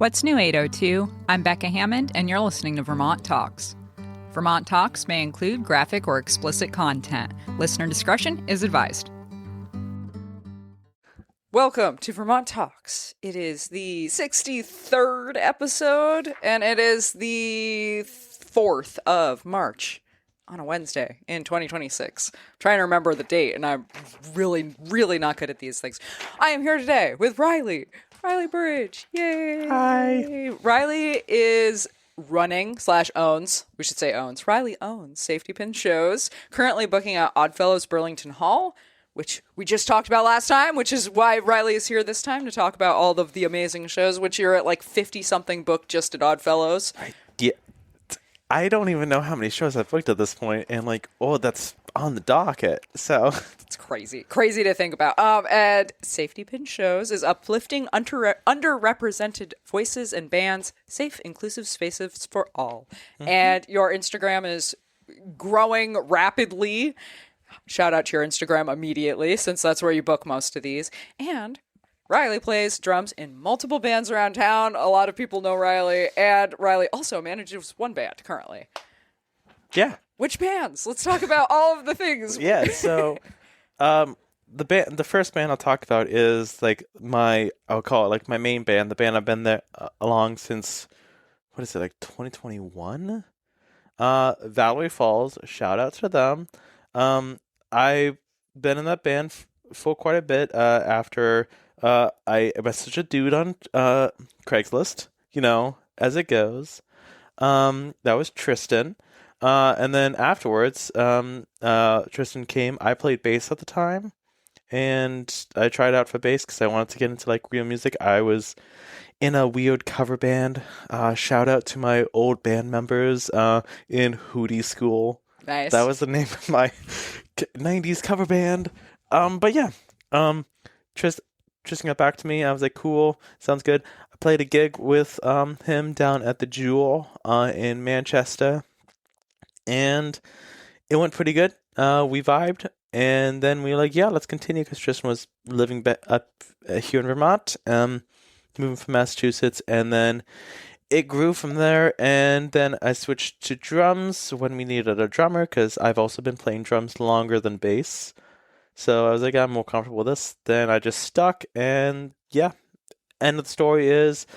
What's new, 802? I'm Becca Hammond, and you're listening to Vermont Talks. Vermont Talks may include graphic or explicit content. Listener discretion is advised. Welcome to Vermont Talks. It is the 63rd episode, and it is the 4th of March on a Wednesday in 2026. I'm trying to remember the date, and I'm really not good at these things. I am here today with Riley Burridge. Yay! Hi. Riley is running / owns, we should say owns. Riley owns Safety Pin shows, currently booking at Oddfellows Burlington Hall, which we just talked about last time, which is why Riley is here this time to talk about all of the amazing shows, which you're at like 50-something booked just at Oddfellows. I don't even know how many shows I've booked at this point, and that's on the docket, so... It's crazy to think about. And Safety Pin Shows is uplifting underrepresented voices and bands, safe, inclusive spaces for all. Mm-hmm. And your Instagram is growing rapidly. Shout out to your Instagram immediately, since that's where you book most of these. And Riley plays drums in multiple bands around town. A lot of people know Riley, and Riley also manages one band currently. Yeah. Which bands? Let's talk about all of the things. Yeah, so the first band I'll talk about is I'll call it my main band, the band I've been there along since 2021? Valerie Falls, shout out to them. I've been in that band for quite a bit after I messaged a dude on Craigslist, as it goes. That was Tristan. And then afterwards, Tristan came. I played bass at the time, and I tried out for bass because I wanted to get into real music. I was in a weird cover band. Shout out to my old band members in Hootie School. Nice. That was the name of my 90s cover band. Tristan got back to me. I was like, cool, sounds good. I played a gig with him down at the Jewel in Manchester. And it went pretty good. We vibed, and then we were like, yeah, let's continue, because Tristan was living up here in Vermont, moving from Massachusetts, and then it grew from there, and then I switched to drums when we needed a drummer, because I've also been playing drums longer than bass. So I was like, I'm more comfortable with this. Then I just stuck, and yeah. End of the story is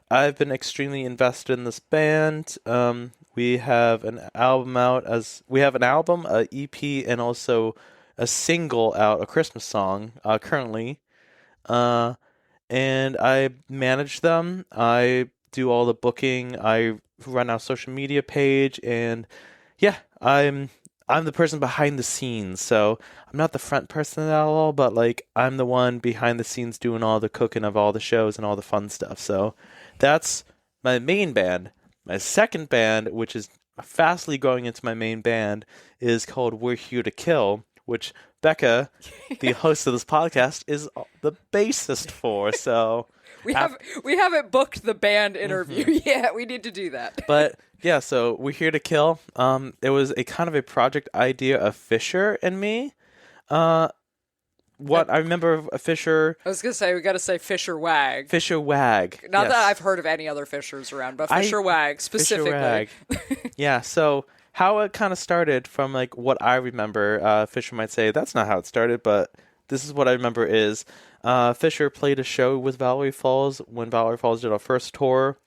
I've been extremely invested in this band. We have an album out, an EP, and also a single out, a Christmas song, currently. And I manage them. I do all the booking. I run our social media page, and yeah, I'm the person behind the scenes. So I'm not the front person at all, but I'm the one behind the scenes doing all the cooking of all the shows and all the fun stuff. So that's my main band. My second band, which is fastly growing into my main band, is called We're Here to Kill, which Becca, the host of this podcast, is the bassist for. So we haven't booked the band interview yet. We need to do that. But yeah, so We're Here to Kill. It was a kind of a project idea of Fisher and me. I remember Fisher... I was going to say, we got to say Fisher Wag. Fisher Wag. Not that I've heard of any other Fishers around, but Fisher Wag specifically. Fisher Wag. Yeah, so how it kind of started from what I remember, Fisher might say, that's not how it started, but this is what I remember is Fisher played a show with Valerie Falls when Valerie Falls did our first tour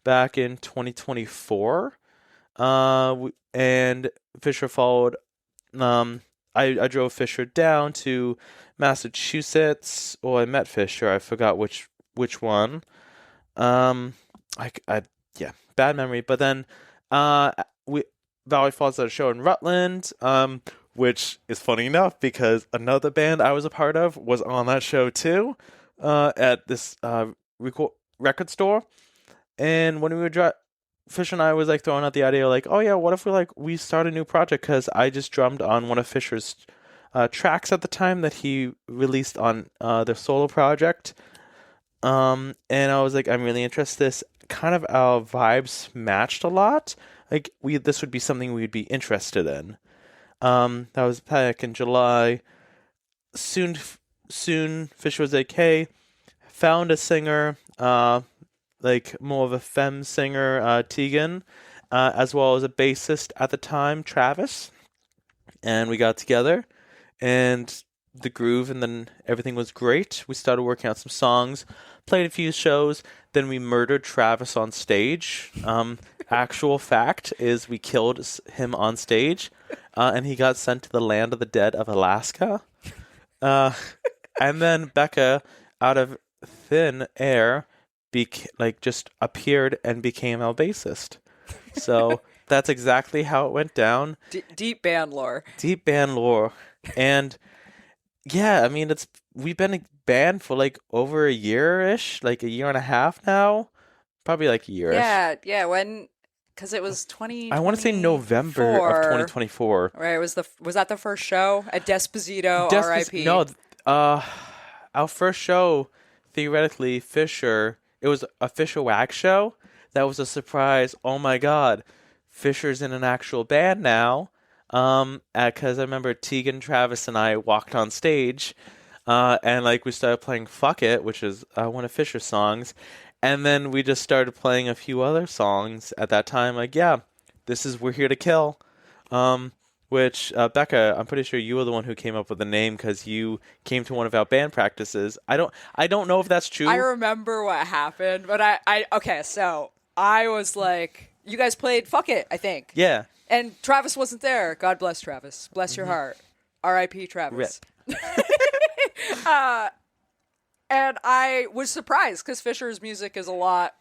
back in 2024. And Fisher followed... I drove Fisher down to Massachusetts, or I met Fisher. I forgot which one. Bad memory. But then Valley Falls had a show in Rutland, which is funny enough because another band I was a part of was on that show too, at this record store. And when we were Fisher and I was throwing out the idea oh yeah, what if we start a new project, because I just drummed on one of Fisher's tracks at the time that he released on their solo project, and I was I'm really interested. This kind of our vibes matched a lot. This would be something we'd be interested in. That was back in July. Soon Fisher was hey, found a singer. like more of a femme singer, Tegan, as well as a bassist at the time, Travis. And we got together, and the groove and then everything was great. We started working out some songs, played a few shows, then we murdered Travis on stage. Actual fact is we killed him on stage, and he got sent to the land of the dead of Alaska. And then Becca, out of thin air, just appeared and became our bassist. So that's exactly how it went down. Deep band lore. Deep band lore. And yeah, I mean, we've been a band for like over a year-ish, like a year and a half now. Probably like a year-ish. Yeah, because it was 2024. I want to say November of 2024. Right, was that the first show at Desposito, R.I.P.? No, our first show, theoretically, Fisher, it was a Fisher Wag show. That was a surprise. Oh my God, Fisher's in an actual band now. Because I remember Tegan, Travis, and I walked on stage, and like we started playing "Fuck It," which is one of Fisher's songs, and then we just started playing a few other songs at that time. Like, yeah, this is "We're Here to Kill," which Becca, I'm pretty sure you were the one who came up with the name because you came to one of our band practices. I don't know if that's true. I remember what happened, but okay, so I was like, you guys played "Fuck It," I think. Yeah. And Travis wasn't there. God bless Travis. Bless your heart. R.I.P. Travis. And I was surprised because Fisher's music is a lot,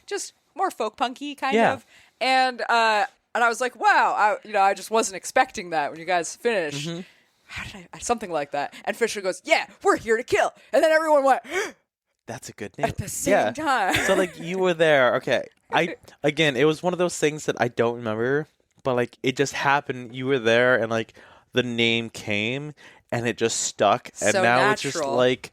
just more folk punky kind of. And I was like, wow, I just wasn't expecting that when you guys finished. Mm-hmm. How did something like that? And Fisher goes, yeah, we're here to kill. And then everyone went, that's a good name. At the same time. So like you were there. Okay. It was one of those things that I don't remember, but like it just happened. You were there and like the name came and it just stuck. And so now natural. It's just like,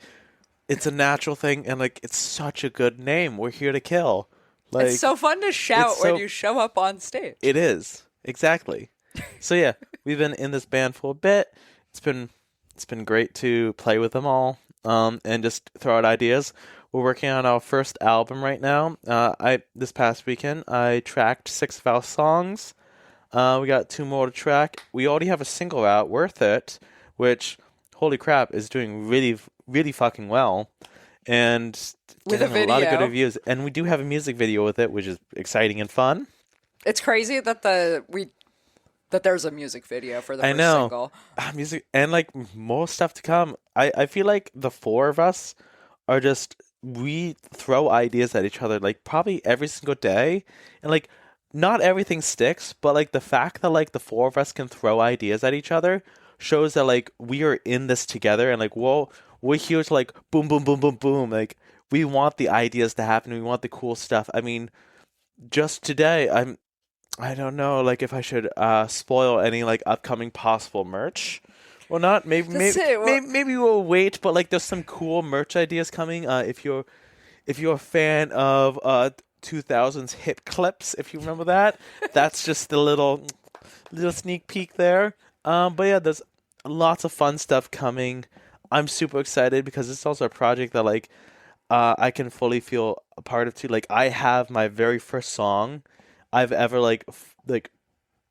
it's a natural thing. And like, it's such a good name. We're here to kill. Like, it's so fun to shout when you show up on stage. It is. Exactly. So yeah, we've been in this band for a bit. It's been great to play with them all. And just throw out ideas. We're working on our first album right now. This past weekend I tracked 6 of our songs. We got 2 more to track. We already have a single out, "Worth It," which, holy crap, is doing really, really fucking well, and with a lot of good reviews. And we do have a music video with it, which is exciting and fun. It's crazy that that there's a music video for the first single. Music and like more stuff to come. I feel like the 4 of us are just, we throw ideas at each other like probably every single day, and like not everything sticks, but like the fact that like the 4 of us can throw ideas at each other shows that like we are in this together, and like we're here to like boom boom boom boom boom, like we want the ideas to happen, we want the cool stuff. I mean, just today I don't know, like if I should spoil any like upcoming possible merch. Well, not maybe we'll wait, but like there's some cool merch ideas coming. If you're a fan of 2000s hip clips, if you remember that, that's just the little sneak peek there. But yeah, there's lots of fun stuff coming. I'm super excited because it's also a project that like I can fully feel a part of too. Like I have my very first song I've ever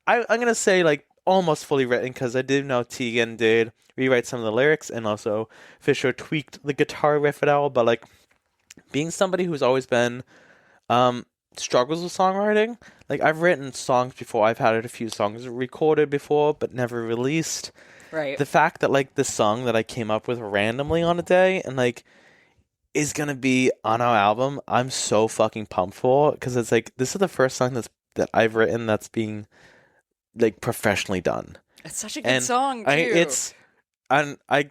I'm gonna say like almost fully written, because I did know Tegan did rewrite some of the lyrics, and also Fisher tweaked the guitar riff at all. But like being somebody who's always been struggles with songwriting, like I've written songs before, I've had a few songs recorded before but never released. Right. The fact that like this song that I came up with randomly on a day and like is gonna be on our album, I'm so fucking pumped for, because it's like this is the first song that I've written that's being like professionally done. It's such a good song too. A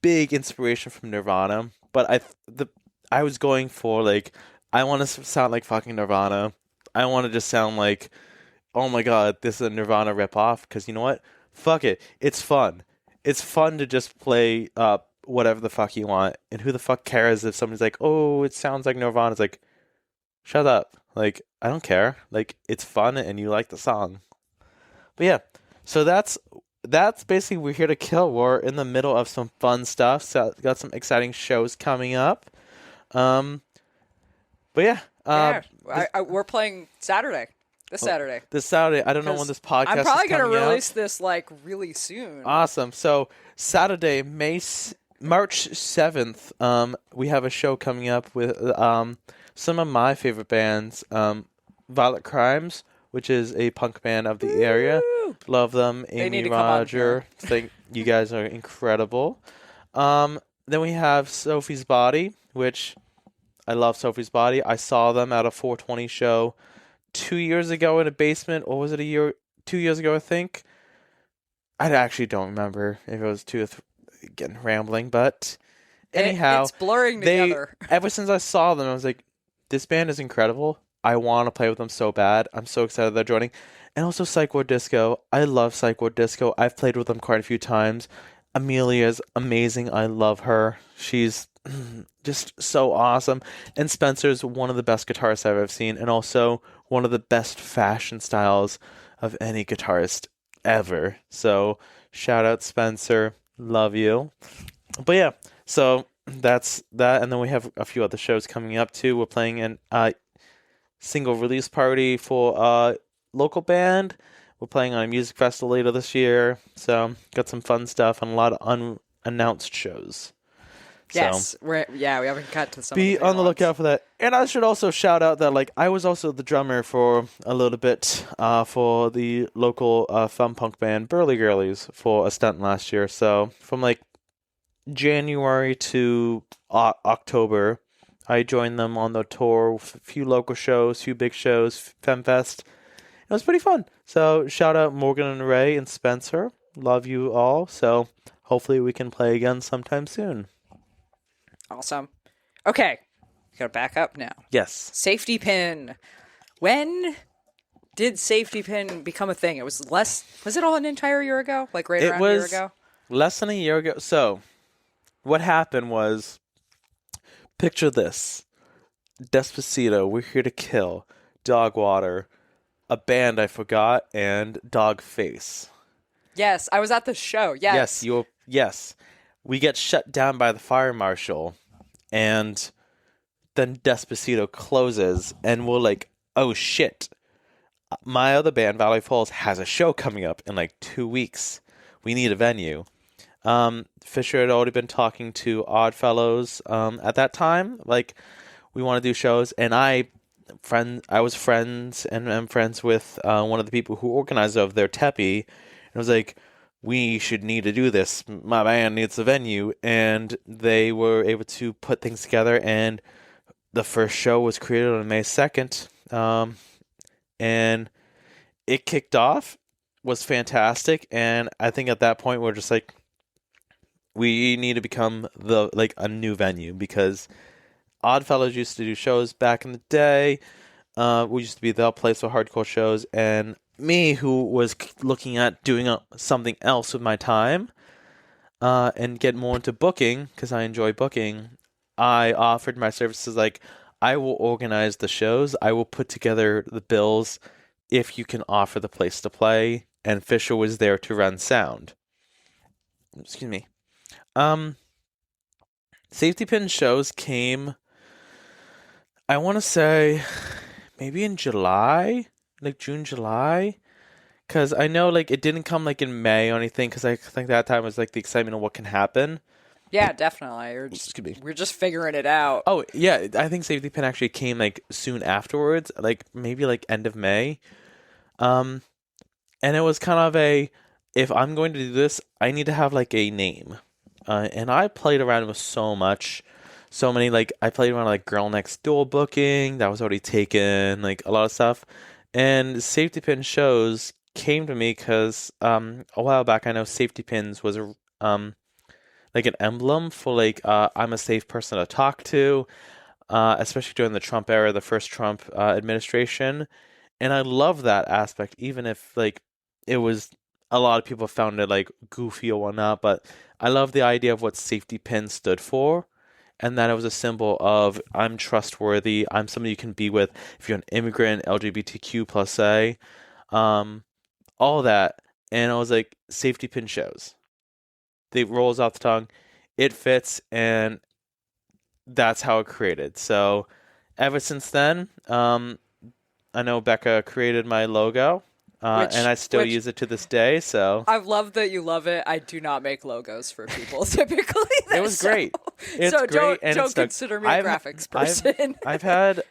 big inspiration from Nirvana, but I was going for like, I want to sound like fucking Nirvana. I want to just sound like, oh my god, this is a Nirvana ripoff. Because you know what? Fuck it. It's fun. It's fun to just play whatever the fuck you want. And who the fuck cares if somebody's like, oh, it sounds like Nirvana. It's like, shut up. Like, I don't care. Like, it's fun and you like the song. But yeah, so that's basically We're Here to Kill. We're in the middle of some fun stuff. So got some exciting shows coming up. But yeah, We're playing Saturday. This Saturday. this Saturday. I don't know when this podcast I'm probably is coming gonna out. release this like really soon. Awesome. So Saturday, March 7th, we have a show coming up with some of my favorite bands, Violent Crimes, which is a punk band of the area. Love them. They need Amy, to come on Roger. Think you guys are incredible. Then we have Sophie's Body, which I love Sophie's Body. I saw them at a 420 show 2 years ago in a basement, or was it 2 years ago, I think? I actually don't remember if it was getting rambling, but anyhow, it's blurring together. Ever since I saw them, I was like, this band is incredible. I want to play with them so bad. I'm so excited they're joining. And also Psych Ward Disco. I love Psych Ward Disco. I've played with them quite a few times. Amelia's amazing. I love her. She's just so awesome. And Spencer's one of the best guitarists I've ever seen, and also one of the best fashion styles of any guitarist ever. So shout out Spencer. Love you. But yeah, so that's that. And then we have a few other shows coming up too. We're playing an single release party for a local band. We're playing on a music festival later this year. So got some fun stuff and a lot of unannounced shows. Yes, we haven't got to some. Be on the lookout for that. And I should also shout out that I was also the drummer for a little bit for the local fun punk band Burly Girlies for a stunt last year. So from January to October, I joined them on the tour, a few local shows, few big shows, FemFest. It was pretty fun. So shout out Morgan and Ray and Spencer. Love you all. So hopefully we can play again sometime soon. Awesome. Okay. Gotta back up now. Yes. Safety pin. When did safety pin become a thing? It was it all an entire year ago? Like right around a year ago? Less than a year ago. So what happened was, picture this. Despacito, We're Here to Kill, Dog Water, a band I forgot, and Dog Face. Yes, I was at the show. Yes. Yes. We get shut down by the fire marshal, and then Despacito closes, and we're like, oh shit. My other band, Valley Falls, has a show coming up in 2 weeks. We need a venue. Fisher had already been talking to Oddfellows at that time. We want to do shows, and I was friends, and I'm friends with one of the people who organized over there, Teppy, and I was like, we should need to do this. My band needs a venue. And they were able to put things together. And the first show was created on May 2nd. And it kicked off, was fantastic. And I think at that point, we're just we need to become a new venue, because Oddfellows used to do shows back in the day. We used to be the place for hardcore shows. And me, who was looking at doing something else with my time and get more into booking, because I enjoy booking, I offered my services. I will organize the shows, I will put together the bills if you can offer the place to play. And Fisher was there to run sound. Excuse me. Safety pin shows came, I want to say, maybe in July. June, July, because I know it didn't come in May or anything, because I think that time was the excitement of what can happen. Yeah, definitely. We're just figuring it out. Oh yeah, I think Safety Pin actually came soon afterwards, maybe end of May, and it was kind of if I'm going to do this, I need to have a name, and I played around with so many I played around Girl Next Door booking that was already taken, a lot of stuff. And Safety Pin shows came to me because a while back, I know Safety Pins was an emblem for I'm a safe person to talk to, especially during the Trump era, the first Trump administration. And I love that aspect, even if it was, a lot of people found it goofy or whatnot, but I love the idea of what Safety Pin stood for. And that it was a symbol of, I'm trustworthy, I'm somebody you can be with if you're an immigrant, LGBTQ plus A, all that. And I was Safety Pin shows. It rolls off the tongue, it fits, and that's how it created. So, ever since then, I know Becca created my logo, and I still use it to this day. So I love that you love it. I do not make logos for people typically. it was great. It's so great, don't consider me a graphics person. I've had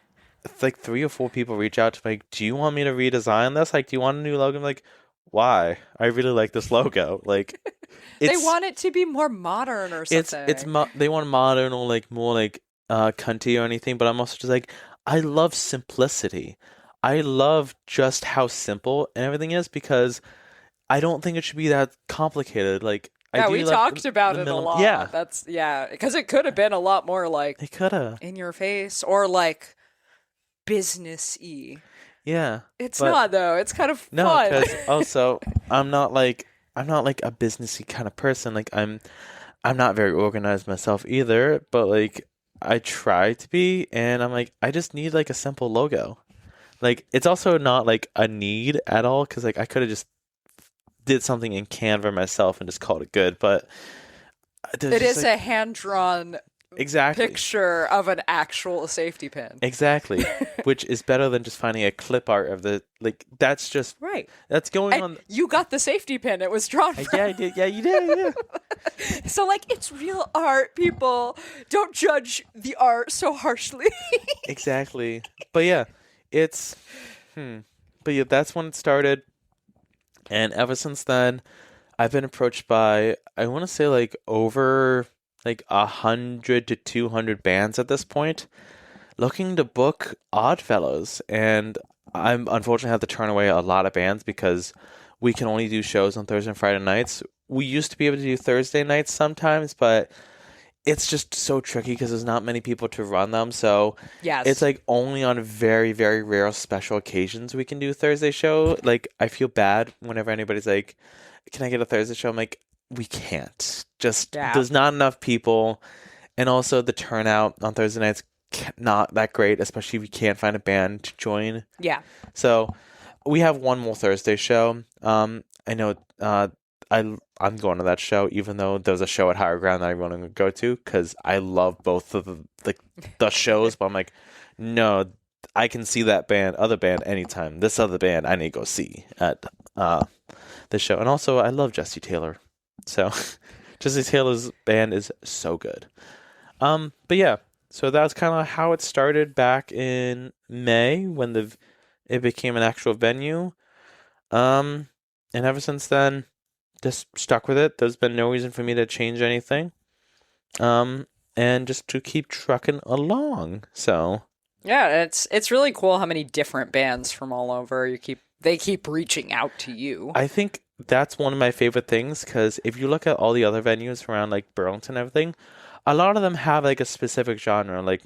like 3 or 4 people reach out to me, like, do you want me to redesign this? Like, do you want a new logo? I'm like, why? I really like this logo. Like, they want it to be more modern or something. They want modern or like more like cunty or anything, but I'm also just like, I love simplicity. I love just how simple and everything is, because I don't think it should be that complicated. Like, we talked about it a lot. Yeah, because it could have been a lot more like it could have in your face or like business-y. Yeah, it's not though. It's kind of no, fun. because also I'm not like a businessy kind of person. Like I'm not very organized myself either. But like I try to be, and I'm like, I just need like a simple logo. Like it's also not like a need at all, because like I could have just did something in Canva myself and just called it good. But it is a hand-drawn picture of an actual safety pin. Exactly. Which is better than just finding a clip art of the, like, that's just right. That's going on. You got the safety pin. It was drawn from. Yeah, I did. Yeah, you did. Yeah. So like, it's real art, people. Don't judge the art so harshly. Exactly. But yeah, it's but yeah, that's when it started. And ever since then, I've been approached by, I want to say like over like 100 to 200 bands at this point, looking to book Oddfellows. And I'm unfortunately have to turn away a lot of bands because we can only do shows on Thursday and Friday nights. We used to be able to do Thursday nights sometimes, but it's just so tricky because there's not many people to run them. So it's like only on very, very rare special occasions we can do a Thursday show. Like I feel bad whenever anybody's like, can I get a Thursday show? I'm like, we can't. There's not enough people. And also the turnout on Thursday nights not that great, especially if you can't find a band to join. Yeah. So we have one more Thursday show. I know I'm going to that show, even though there's a show at Higher Ground that I want to go to, because I love both of the shows. But I'm like, no, I can see that other band anytime. This other band I need to go see at the show. And also, I love Jesse Taylor. So Jesse Taylor's band is so good. But yeah, so that's kind of how it started back in May when it became an actual venue. And ever since then, just stuck with it. There's been no reason for me to change anything. And just to keep trucking along. So yeah, it's really cool how many different bands from all over they keep reaching out to you. I think that's one of my favorite things, because if you look at all the other venues around like Burlington and everything, a lot of them have like a specific genre. Like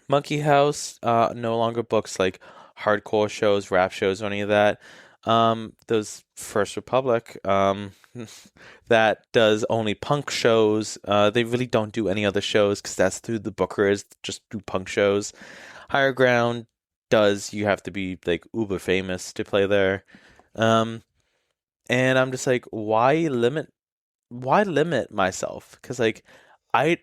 Monkey House no longer books like hardcore shows, rap shows, or any of that. Those First Republic that does only punk shows. They really don't do any other shows because that's who the booker is. Just do punk shows. Higher Ground does. You have to be like uber famous to play there. And I'm just like, why limit myself? Because like I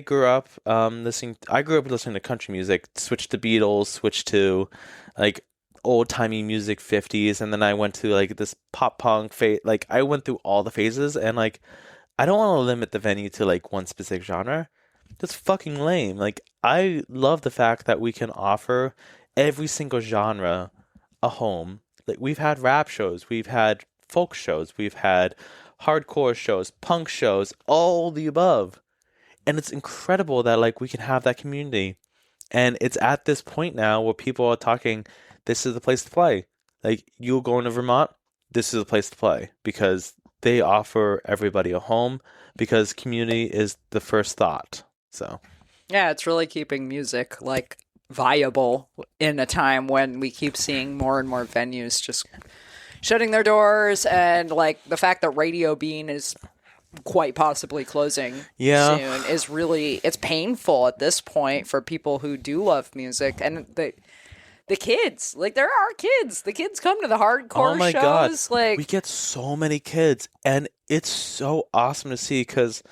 grew up listening to country music. Switched to Beatles. Switched to like old-timey music, 50s, and then I went to like this pop punk phase. Like I went through all the phases, and like I don't want to limit the venue to like one specific genre. That's fucking lame. Like I love the fact that we can offer every single genre a home. Like we've had rap shows, we've had folk shows, we've had hardcore shows, punk shows, all the above. And it's incredible that like we can have that community. And it's at this point now where people are talking, this is the place to play. Like, you're going to Vermont, this is the place to play. Because they offer everybody a home, because community is the first thought. So yeah, it's really keeping music, like, viable in a time when we keep seeing more and more venues just shutting their doors. And, like, the fact that Radio Bean is quite possibly closing soon is really, it's painful at this point for people who do love music. And the kids, like, there are kids. The kids come to the hardcore shows. God. Like, we get so many kids, and it's so awesome to see, because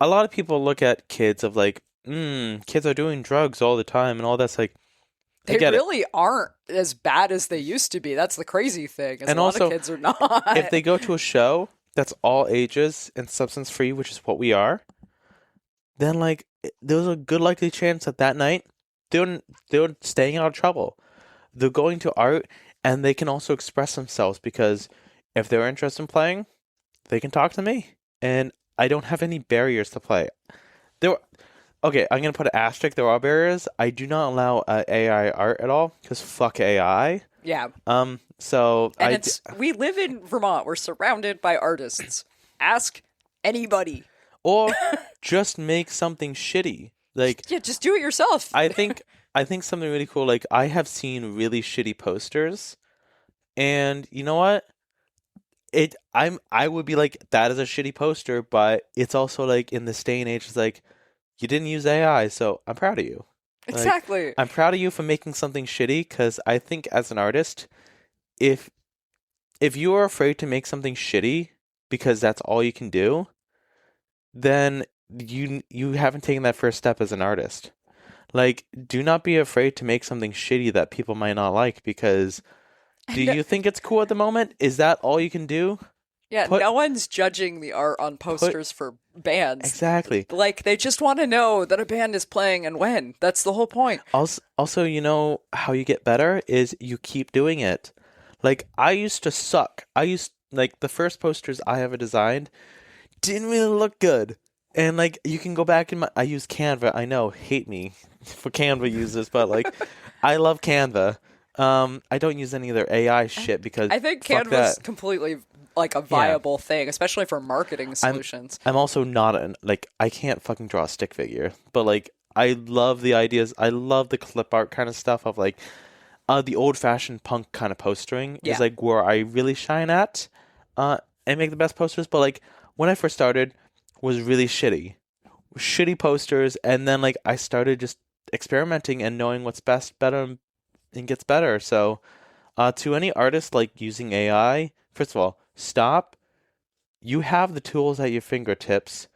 a lot of people look at kids of like kids are doing drugs all the time and all that's like, I They get it. really aren't as bad as they used to be. That's the crazy thing. Is And a lot also, of kids are not. If they go to a show that's all ages and substance free, which is what we are, then like there's a good likely chance that that night they're staying out of trouble. They're going to art and they can also express themselves because if they're interested in playing, they can talk to me and I don't have any barriers to play. There, okay, I'm gonna put an asterisk. There are barriers. I do not allow AI art at all because fuck AI. Yeah. So And we live in Vermont. We're surrounded by artists. Ask anybody. or just make something shitty. Like Yeah, just do it yourself. I think something really cool. Like I have seen really shitty posters, and you know what? I would be like that is a shitty poster, but it's also like in this day and age, it's like you didn't use AI, so I'm proud of you. Like, Exactly. I'm proud of you for making something shitty because I think as an artist, if you are afraid to make something shitty because that's all you can do, then you haven't taken that first step as an artist. Like, do not be afraid to make something shitty that people might not like because do you think it's cool at the moment? Is that all you can do? Yeah, no one's judging the art on posters for bands. Exactly. Like, they just want to know that a band is playing and when. That's the whole point. Also, you know how you get better is you keep doing it. Like, I used to suck. Like, the first posters I ever designed didn't really look good. And, like, you can go back I use Canva. I know, hate me for Canva users, but, like, I love Canva. I don't use any of their AI shit because I think fuck Canva's that. completely like a viable thing, especially for marketing solutions. I'm also not I can't fucking draw a stick figure, but like I love the ideas. I love the clip art kind of stuff of like the old fashioned punk kind of postering is like where I really shine at and make the best posters. But like when I first started was really shitty posters, and then like I started just experimenting and knowing what's better and gets better. So to any artist like using AI, first of all, stop. You have the tools at your fingertips.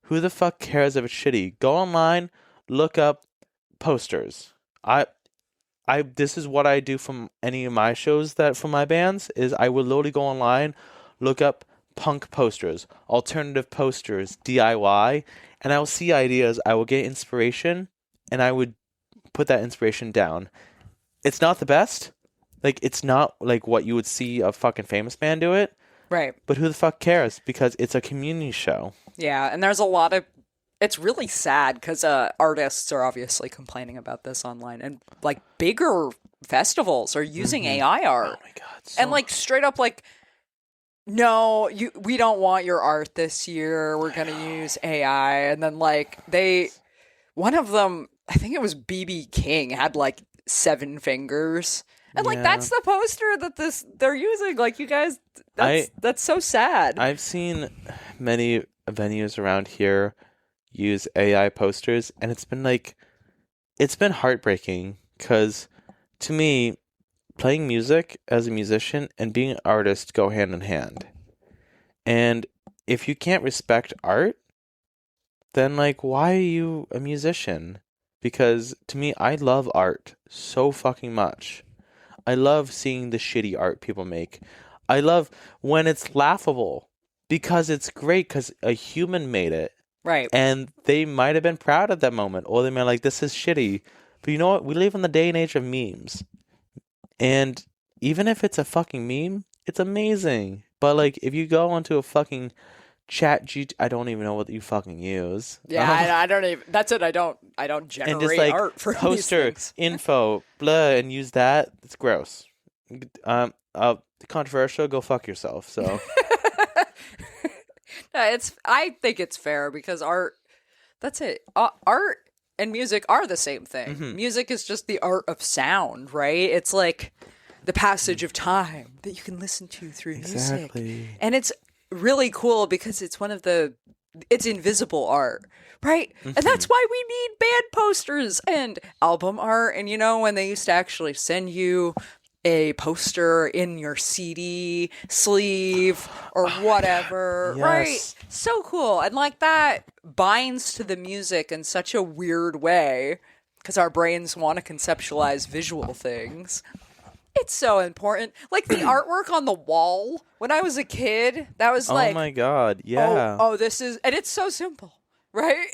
Who the fuck cares if it's shitty? Go online, look up posters. This is what I do from any of my shows that from my bands is I would literally go online, look up punk posters, alternative posters, DIY, and I will see ideas. I will get inspiration, and I would put that inspiration down. It's not the best. Like, it's not like what you would see a fucking famous band do it. Right. But who the fuck cares? Because it's a community show. Yeah, and there's a lot of... It's really sad because artists are obviously complaining about this online. And, like, bigger festivals are using AI art. Oh my god. And, like, straight up, like, no, we don't want your art this year. We're going to use AI. And then, like, one of them, I think it was BB King, had, like, 7 fingers. And like that's the poster that they're using. Like you guys, that's so sad. I've seen many venues around here use AI posters, and it's been heartbreaking because to me, playing music as a musician and being an artist go hand in hand. And if you can't respect art, then like why are you a musician? Because to me, I love art so fucking much. I love seeing the shitty art people make. I love when it's laughable because it's great because a human made it. Right. And they might have been proud at that moment, or they might like, this is shitty. But you know what? We live in the day and age of memes. And even if it's a fucking meme, it's amazing. But like, if you go onto a fucking I don't even know what you fucking use. Yeah, I don't even. That's it. I don't generate and just like art for poster these things. info blah and use that. It's gross. Controversial. Go fuck yourself. So I think it's fair because art. That's it. Art and music are the same thing. Mm-hmm. Music is just the art of sound, right? It's like the passage of time that you can listen to through music, and it's really cool because it's it's invisible art, right? Mm-hmm. And that's why we need band posters and album art. And you know, when they used to actually send you a poster in your CD sleeve or whatever, right? Yes. So cool. And like that binds to the music in such a weird way because our brains want to conceptualize visual things. It's so important. Like the artwork on the wall when I was a kid, that was Oh like, my God. Yeah. this is, and it's so simple, right?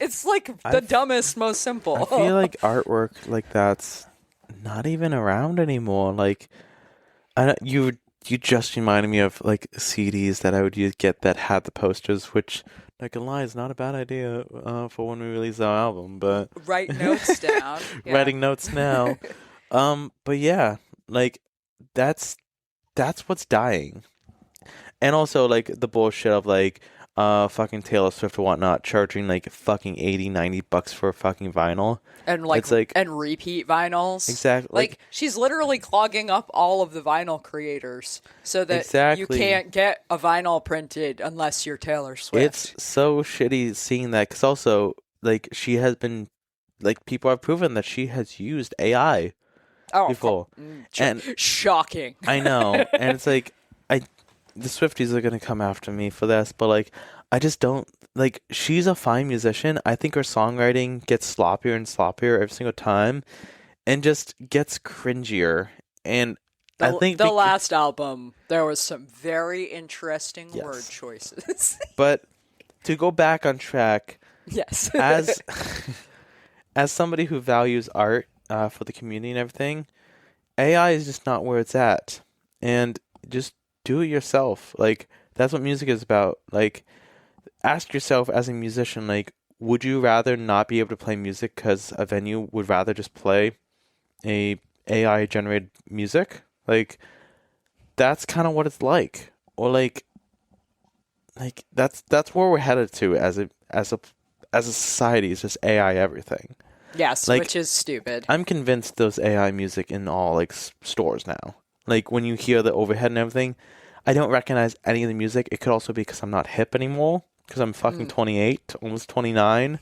It's like the dumbest, most simple. I feel like artwork like that's not even around anymore. Like, I don't, you just reminded me of like CDs that I would get that had the posters, which not gonna lie is not a bad idea for when we release our album. But Write notes down. Yeah. writing notes now. But yeah, like that's what's dying. And also like the bullshit of like fucking Taylor Swift or whatnot charging like fucking $80-$90 for a fucking vinyl. And like, It's like and repeat vinyls. Exactly. Like she's literally clogging up all of the vinyl creators so that you Exactly. can't get a vinyl printed unless you're Taylor Swift. It's so shitty seeing that because also like she has been like people have proven that she has used AI before. And shocking. I know. And it's like the Swifties are gonna come after me for this, but like I just don't like she's a fine musician. I think her songwriting gets sloppier and sloppier every single time and just gets cringier. And I think the last album there was some very interesting word choices. But to go back on track, yes. as somebody who values art for the community and everything, AI is just not where it's at. And just do it yourself. Like, that's what music is about. Like, ask yourself as a musician, like, would you rather not be able to play music because a venue would rather just play a AI-generated music? Like, that's kind of what it's like. Or, like that's where we're headed to as a society. It's just AI everything. Yes, like, which is stupid. I'm convinced there's AI music in all like stores now. Like when you hear the overhead and everything, I don't recognize any of the music. It could also be because I'm not hip anymore because I'm fucking 28, almost 29.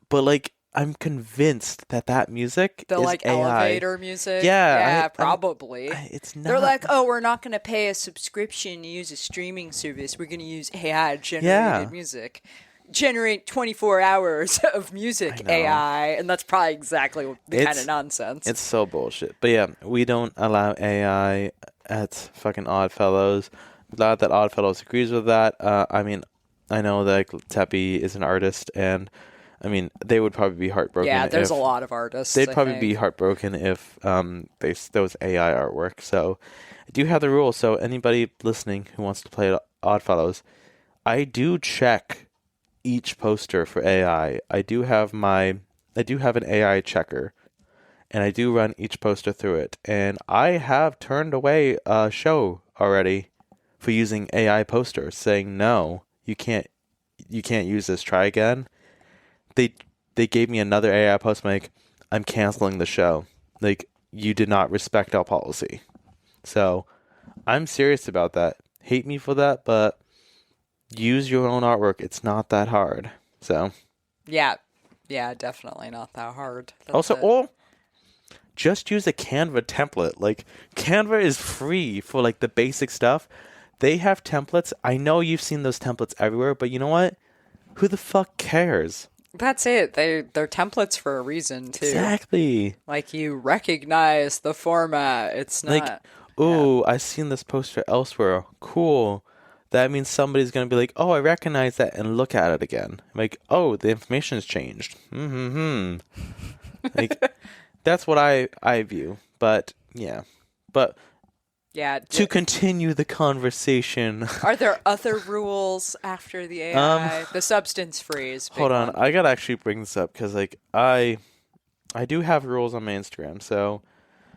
But like I'm convinced that music the is like AI. elevator music. Yeah, probably. It's not. They're like, oh, we're not going to pay a subscription to use a streaming service. We're going to use AI generated music. Generate 24 hours of music AI, and that's probably exactly the kind of nonsense. It's so bullshit. But yeah, we don't allow AI at fucking Oddfellows. I'm glad that Oddfellows agrees with that. I mean, I know that Teppy is an artist, and I mean, they would probably be heartbroken. Yeah, there's a lot of artists. They'd probably be heartbroken if there was AI artwork. So I do have the rule. So anybody listening who wants to play Oddfellows, I do check each poster for AI. I do have an AI checker, and I do run each poster through it. And I have turned away a show already for using AI posters, saying no, you can't use this. Try again. They gave me another AI post. Like, I'm canceling the show. Like, you did not respect our policy. So I'm serious about that. Hate me for that, but use your own artwork. It's not that hard. So yeah, definitely not that hard. Or just use a Canva template. Like, Canva is free for like the basic stuff. They have templates. I know you've seen those templates everywhere, but you know what? Who the fuck cares? That's it. They're templates for a reason too. Exactly. Like, you recognize the format. It's not like, oh, I've seen this poster elsewhere. Cool. That means somebody's going to be like, oh, I recognize that, and look at it again. Like, oh, the information's changed. Like, that's what I view. But, yeah. But to continue the conversation. Are there other rules after the AI? The substance free is big. Hold on. I got to actually bring this up because, like, I do have rules on my Instagram, so.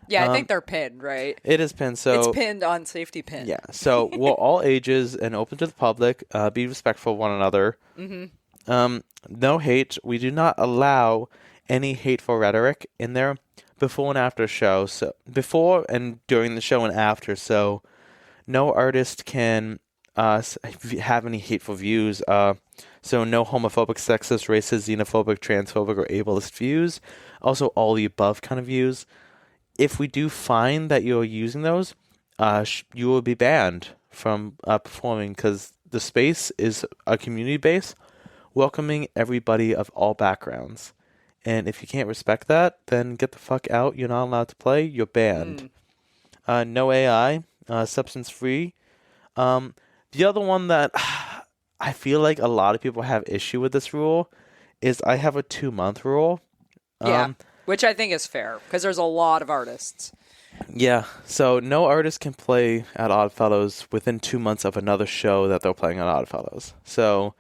Yeah, I think they're pinned, right? It is pinned, so... It's pinned on Safety Pin. Yeah, so, well, all ages and open to the public, be respectful of one another. Mm-hmm. No hate. We do not allow any hateful rhetoric in there before and after show. So, before and during the show and after, so no artist can have any hateful views. So no homophobic, sexist, racist, xenophobic, transphobic, or ableist views. Also, all the above kind of views. if we do find that you're using those, you will be banned from performing because the space is a community base welcoming everybody of all backgrounds. And if you can't respect that, then get the fuck out. You're not allowed to play. You're banned. No AI, substance free. The other one that I feel like a lot of people have issue with this rule is I have a 2-month rule. Yeah, which I think is fair because there's a lot of artists. Yeah, so no artist can play at Oddfellows within 2 months of another show that they're playing at Oddfellows. So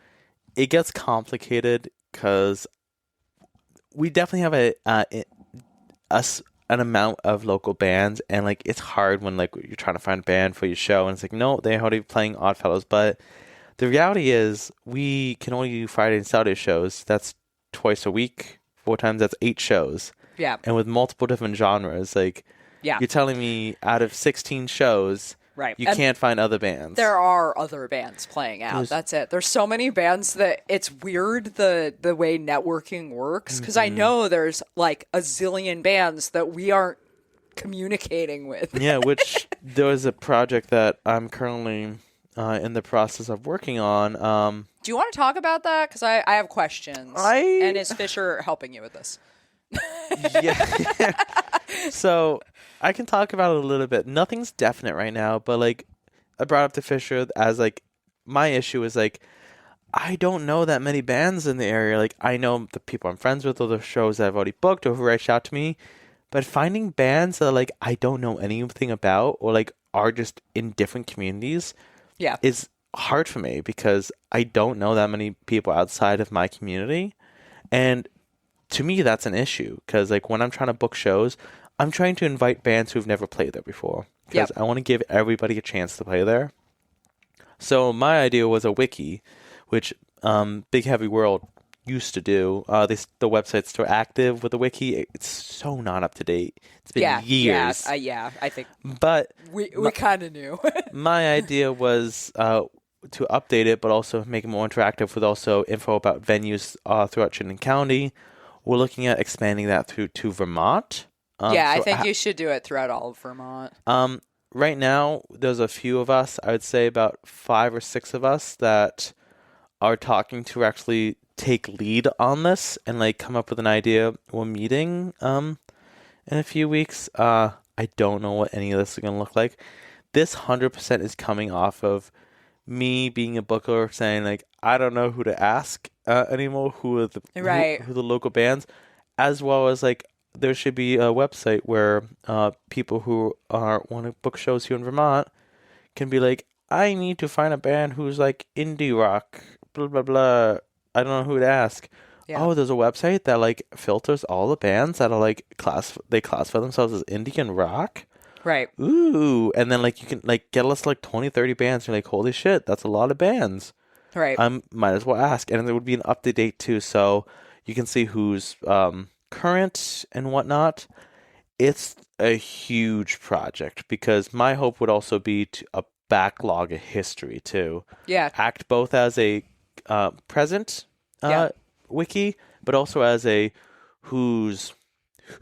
it gets complicated because we definitely have an amount of local bands, and like it's hard when like you're trying to find a band for your show, and it's like no, they're already playing Oddfellows. But the reality is we can only do Friday and Saturday shows. That's twice a week, 4 times. That's 8 shows. Yeah, and with multiple different genres, like yeah, you're telling me out of 16 shows. Right. You can't find other bands. There are other bands playing out. That's it. There's so many bands that it's weird the way networking works because I know there's like a zillion bands that we aren't communicating with. Yeah, which there was a project that I'm currently in the process of working on. Do you want to talk about that? Because I have questions. And is Fisher helping you with this? Yeah. So I can talk about it a little bit. Nothing's definite right now, but like I brought up to Fisher as like my issue is like I don't know that many bands in the area. Like I know the people I'm friends with or the shows that I've already booked or who reached out to me, but finding bands that like I don't know anything about or like are just in different communities is hard for me because I don't know that many people outside of my community. And to me, that's an issue because like when I'm trying to book shows, I'm trying to invite bands who've never played there before because I want to give everybody a chance to play there. So my idea was a wiki, which Big Heavy World used to do. The website's still active with a wiki. It's so not up to date. It's been years. Yeah, I think. But we kind of knew. My idea was to update it, but also make it more interactive with also info about venues throughout Chittenden County. We're looking at expanding that to Vermont. I think you should do it throughout all of Vermont. Right now, there's a few of us, I would say about 5 or 6 of us that are talking to actually take lead on this and like come up with an idea. We're meeting in a few weeks. I don't know what any of this is going to look like. This 100% is coming off of me being a booker saying like, I don't know who to ask anymore, who are the local bands, as well as like there should be a website where people who want to book shows here in Vermont can be like, I need to find a band who's like indie rock, blah blah blah. I don't know who to ask. Yeah. Oh, there's a website that like filters all the bands that are like they classify themselves as indie and rock. Right. Ooh, and then like you can like get us like 20, 30 bands. You're like, holy shit, that's a lot of bands. Right. Might as well ask, and there would be an up to date too, so you can see who's current and whatnot. It's a huge project because my hope would also be to a backlog of history too. Yeah. Act both as a present wiki, but also as a who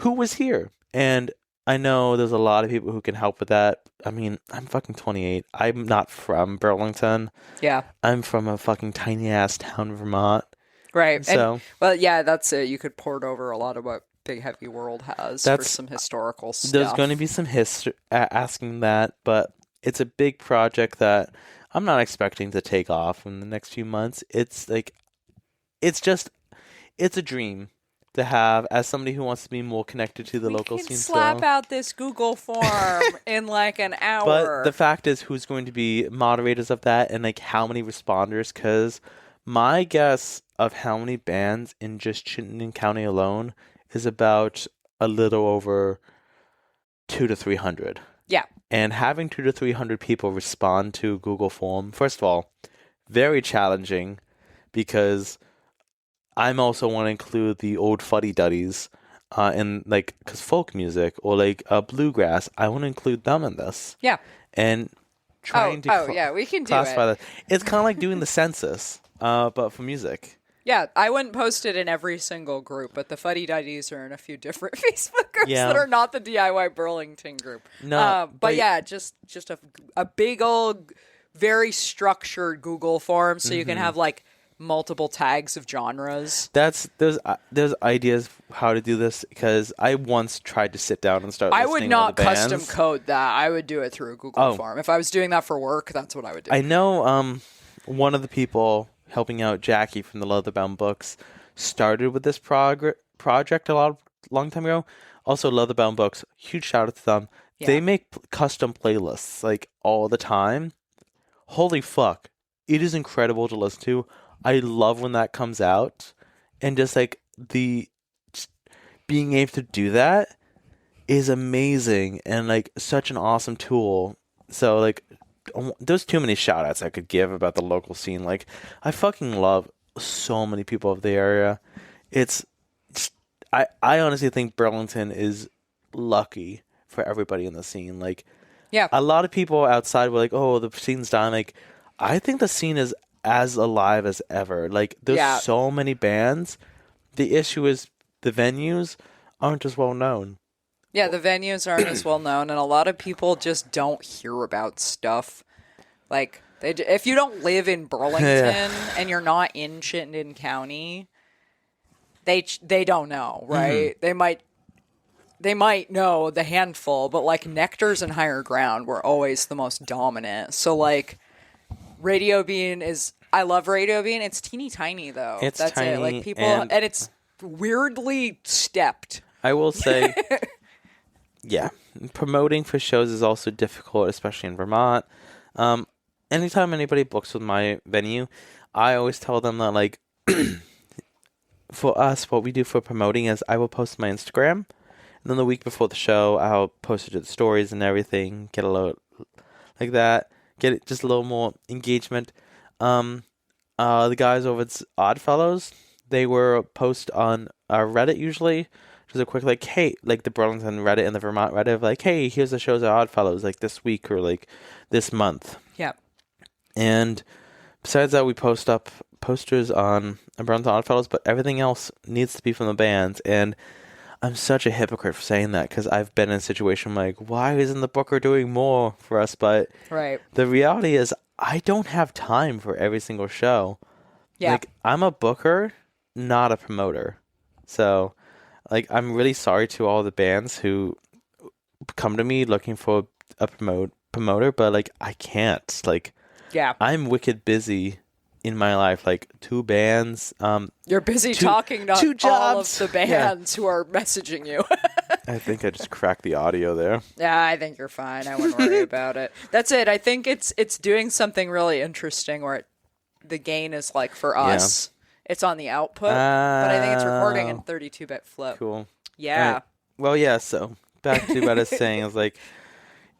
was here. And I know there's a lot of people who can help with that. I mean, I'm fucking 28. I'm not from Burlington. Yeah. I'm from a fucking tiny ass town in Vermont. Right. So, that's it. You could port over a lot of what Big Heavy World has for some historical stuff. There's going to be some history asking that, but it's a big project that I'm not expecting to take off in the next few months. It's like, it's a dream to have as somebody who wants to be more connected to the local scene. We can slap out this Google form in like an hour. But the fact is, who's going to be moderators of that and like how many responders? Because my guess of how many bands in just Chittenden County alone is about a little over 200 to 300. Yeah. And having 200 to 300 people respond to Google form, first of all, very challenging because I'm also want to include the old fuddy-duddies in like, because folk music or like bluegrass, I want to include them in this. Yeah. And trying to we can do classify that. It's kind of like doing the census, but for music. Yeah, I wouldn't post it in every single group, but the Fuddy Duddies are in a few different Facebook groups Yeah. that are not the DIY Burlington group. No, but yeah, just a big old, very structured Google form, so you can have like multiple tags of genres. There's ideas how to do this because I once tried to sit down and start. I would listing all not the bands. custom code that. I would do it through a Google form. If I was doing that for work, that's what I would do. I know one of the people helping out Jackie from the Leatherbound Books started with this project long time ago. Also, Leatherbound Books, huge shout out to them. Yeah. They make custom playlists like all the time. Holy fuck. It is incredible to listen to. I love when that comes out. And just like being able to do that is amazing and like such an awesome tool. So like there's too many shout outs I could give about the local scene. Like I fucking love so many people of the area. I honestly think Burlington is lucky for everybody in the scene. Like yeah. A lot of people outside were like, oh, the scene's dying. Like I think the scene is as alive as ever. Like there's so many bands. The issue is the venues aren't as well known. Yeah, the venues aren't as well known, and a lot of people just don't hear about stuff. Like, if you don't live in Burlington and you're not in Chittenden County, they don't know, right? They might know the handful, but like Nectars and Higher Ground were always the most dominant. So like, Radio Bean is. I love Radio Bean. It's teeny tiny though. That's tiny, it. Like people, and it's weirdly stepped. I will say. Yeah, promoting for shows is also difficult, especially in Vermont. Anytime anybody books with my venue, I always tell them that, like, for us, what we do for promoting is I will post my Instagram, and then the week before the show, I'll post it to the stories and everything, get a little, like that, get it just a little more engagement. The guys over at Oddfellows, they were post on Reddit usually, just a quick like, hey, like the Burlington Reddit and the Vermont Reddit, like, hey, here's the shows at Oddfellows, like this week or like this month. Yeah. And besides that, we post up posters on Burlington Oddfellows, but everything else needs to be from the bands. And I'm such a hypocrite for saying that because I've been in a situation like, why isn't the booker doing more for us? But right. The reality is, I don't have time for every single show. Yeah. Like, I'm a booker, not a promoter. So. Like, I'm really sorry to all the bands who come to me looking for a promoter, but, like, I can't. Like, yeah, I'm wicked busy in my life. Like, 2 bands. You're busy talking to 2 jobs. All of the bands who are messaging you. I think I just cracked the audio there. Yeah, I think you're fine. I wouldn't worry about it. That's it. I think it's doing something really interesting where the gain is, like, for us. Yeah. It's on the output, but I think it's recording in 32-bit flip. Cool. Yeah. Right. Well, yeah, so back to what I was saying is like,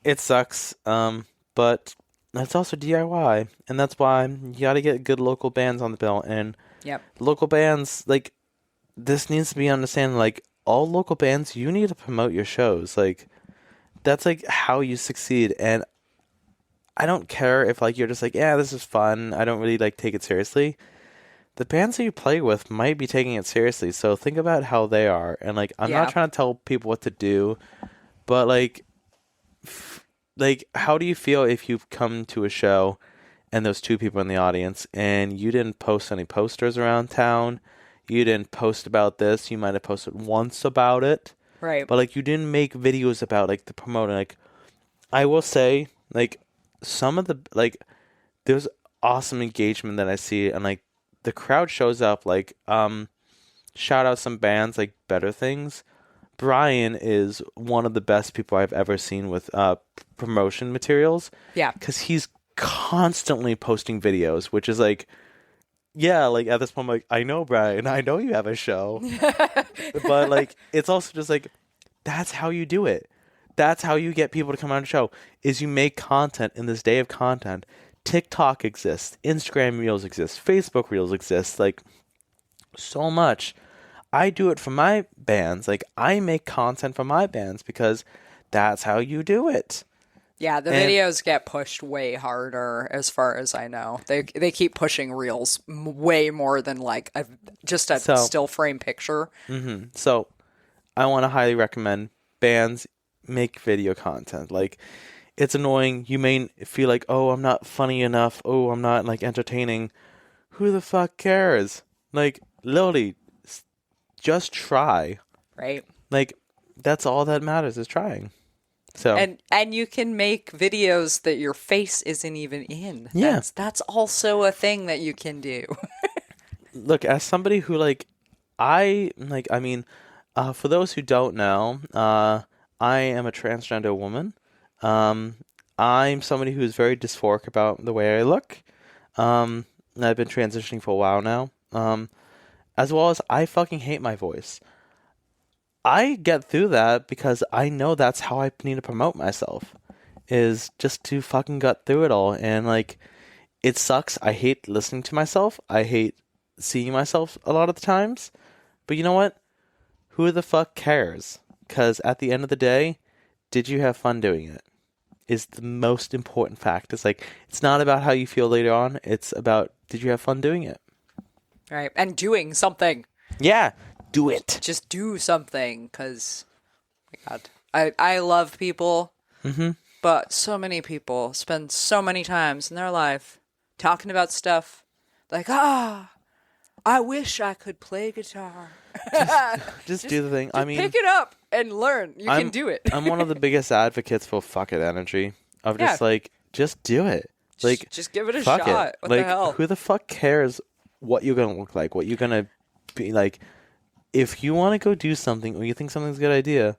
it sucks, but it's also DIY, and that's why you got to get good local bands on the bill. And local bands, like, this needs to be understanding, like, all local bands, you need to promote your shows. Like, that's, like, how you succeed. And I don't care if, like, you're just like, yeah, this is fun. I don't really, like, take it seriously. The bands that you play with might be taking it seriously, so think about how they are. And, like, I'm not trying to tell people what to do, but, like, how do you feel if you've come to a show and there's 2 people in the audience and you didn't post any posters around town, you didn't post about this, you might have posted once about it, right? But, like, you didn't make videos about, like, the promoting. Like, I will say, like, some of the, like, there's awesome engagement that I see, and, like, the crowd shows up, like, shout out some bands like Better Things. Brian is one of the best people I've ever seen with promotion materials. Yeah. Because he's constantly posting videos, which is like, yeah, like at this point, I'm like, I know, Brian, I know you have a show. But like, it's also just like, that's how you do it. That's how you get people to come on a show, is you make content in this day of content. TikTok exists, Instagram Reels exist, Facebook Reels exist, like, so much. I do it for my bands. Like, I make content for my bands because that's how you do it. Yeah, the videos get pushed way harder, as far as I know. They keep pushing reels way more than like just a still frame picture. So I want to highly recommend bands make video content. Like, it's annoying. You may feel like, oh, I'm not funny enough. Oh, I'm not like entertaining. Who the fuck cares? Like, literally, just try. Right. Like, that's all that matters is trying. So and you can make videos that your face isn't even in. Yeah. That's also a thing that you can do. Look, as somebody who for those who don't know, I am a transgender woman. I'm somebody who's very dysphoric about the way I look. And I've been transitioning for a while now. As well as I fucking hate my voice. I get through that because I know that's how I need to promote myself, is just to fucking gut through it all. And like, it sucks. I hate listening to myself. I hate seeing myself a lot of the times. But you know what? Who the fuck cares? Because at the end of the day, did you have fun doing it? Is the most important fact. It's like, it's not about how you feel later on. It's about, did you have fun doing it? Right. And doing something. Yeah. Do it. Just do something, because, oh my God, I love people, but so many people spend so many times in their life talking about stuff like, I wish I could play guitar. Just do the thing. I mean, pick it up and learn. You can do it. I'm one of the biggest advocates for fuck it energy. Of just like, just do it. Like, just give it a fuck shot. it. What like, the hell? Who the fuck cares what you're gonna look like? What you're gonna be like? If you want to go do something or you think something's a good idea,